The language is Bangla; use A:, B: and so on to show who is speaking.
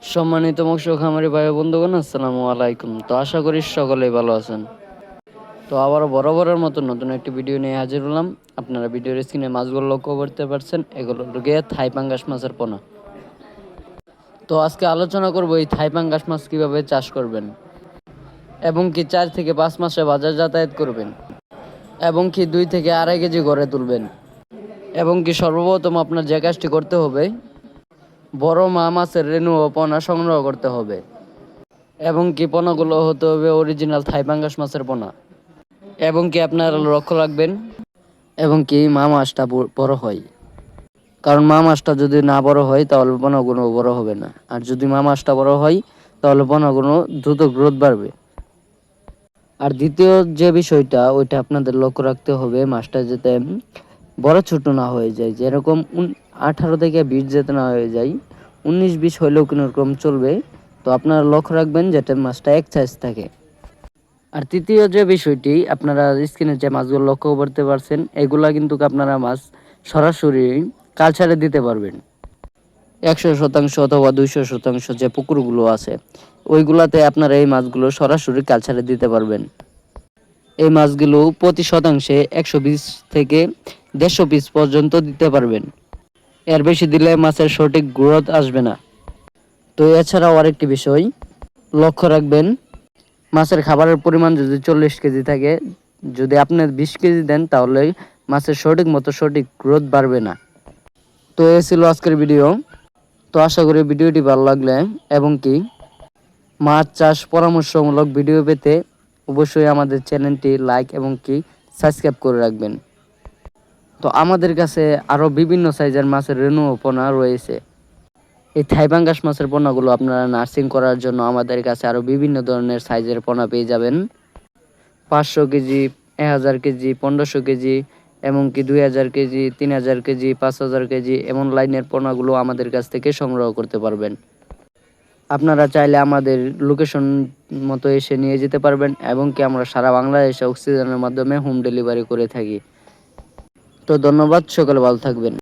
A: সম্মানিত মৎস্য খামারি ভাই ও বন্ধুগণ, আসসালামু আলাইকুম। তো আশা করি সকলেই ভালো আছেন। তো আবারও বরাবরের মতো নতুন একটি ভিডিও নিয়ে হাজির হলাম। আপনারা ভিডিওর স্ক্রিনে মাছগুলো লক্ষ্য করতে পারছেন, এগুলো গিয়ে থাই পাঙ্গাস মাছের পোনা। তো আজকে আলোচনা করব এই থাই পাঙ্গাস মাছ কীভাবে চাষ করবেন, এবং কি 4 থেকে 5 মাসে বাজার যাতায়াত করবেন, এবং কি 2 থেকে 2.5 কেজি গড়ে তুলবেন, এবং কি সর্বপ্রথম আপনার যে কাজটি করতে হবে, বড় মা মাছের রেণু ও পোনা সংগ্রহ করতে হবে, এবং কি পোনাগুলো হতে হবে অরিজিনাল থাই পাঙ্গাস মাছের পোনা, এবং কি আপনারা লক্ষ্য রাখবেন এবং কি মা মাছটা বড় হয়। কারণ মা মাছটা যদি না বড় হয় তাহলে পোনাগুলো বড় হবে না, আর যদি মা মাছটা বড় হয় তাহলে পোনাগুলো দ্রুত গ্রোথ বাড়বে। আর দ্বিতীয় যে বিষয়টা ওইটা আপনাদের লক্ষ্য রাখতে হবে, মাছটা যাতে বড় ছোট না হয়ে যায়, যেরকম 18 থেকে 20 যাতে না হয়ে যায়, 19-20 হইলেও কোনোরকম চলবে। তো আপনারা লক্ষ্য রাখবেন যাতে মাছটা এক সাইজ থাকে। আর তৃতীয় যে বিষয়টি, আপনারা স্ক্রিনে যে মাছগুলো লক্ষ্য করতে পারছেন, এগুলা কিন্তু আপনারা মাছ সরাসরি কালচারে দিতে পারবেন। 100% অথবা 200% যে পুকুরগুলো আছে ওইগুলাতে আপনারা এই মাছগুলো সরাসরি কালচারে দিতে পারবেন। এই মাছগুলো প্রতি শতাংশে 120 থেকে 150 পিস পর্যন্ত দিতে পারবেন। এর বেশি দিলে মাছের সঠিক গ্রোথ আসবে না। তো এছাড়াও আরেকটি বিষয় লক্ষ্য রাখবেন, মাছের খাবারের পরিমাণ যদি 40 কেজি থাকে, যদি আপনি 20 কেজি দেন তাহলে মাছের সঠিক গ্রোথ বাড়বে না। তো এ ছিল আজকের ভিডিও। তো আশা করি ভিডিওটি ভালো লাগলে এবং কি মাছ চাষ পরামর্শমূলক ভিডিও পেতে অবশ্যই আমাদের চ্যানেলটি লাইক এবং কি সাবস্ক্রাইব করে রাখবেন। তো আমাদের কাছে আরও বিভিন্ন সাইজের মাছের রেণু ও পোনা রয়েছে। এই থাই পাঙ্গাস মাছের পোনাগুলো আপনারা নার্সিং করার জন্য আমাদের কাছে আরও বিভিন্ন ধরনের সাইজের পোনা পেয়ে যাবেন। 500 কেজি, 1000 কেজি, 1500 কেজি, এমনকি 2000 কেজি, 3000 কেজি, 5000 কেজি এমন লাইনের পোনাগুলো আমাদের কাছ থেকে সংগ্রহ করতে পারবেন। আপনারা চাইলে আমাদের লোকেশন মতো এসে নিয়ে যেতে পারবেন, এবং কি আমরা সারা বাংলাদেশে অক্সিজেনের মাধ্যমে হোম ডেলিভারি করে থাকি। তো ধন্যবাদ, সকলে ভালো থাকবেন।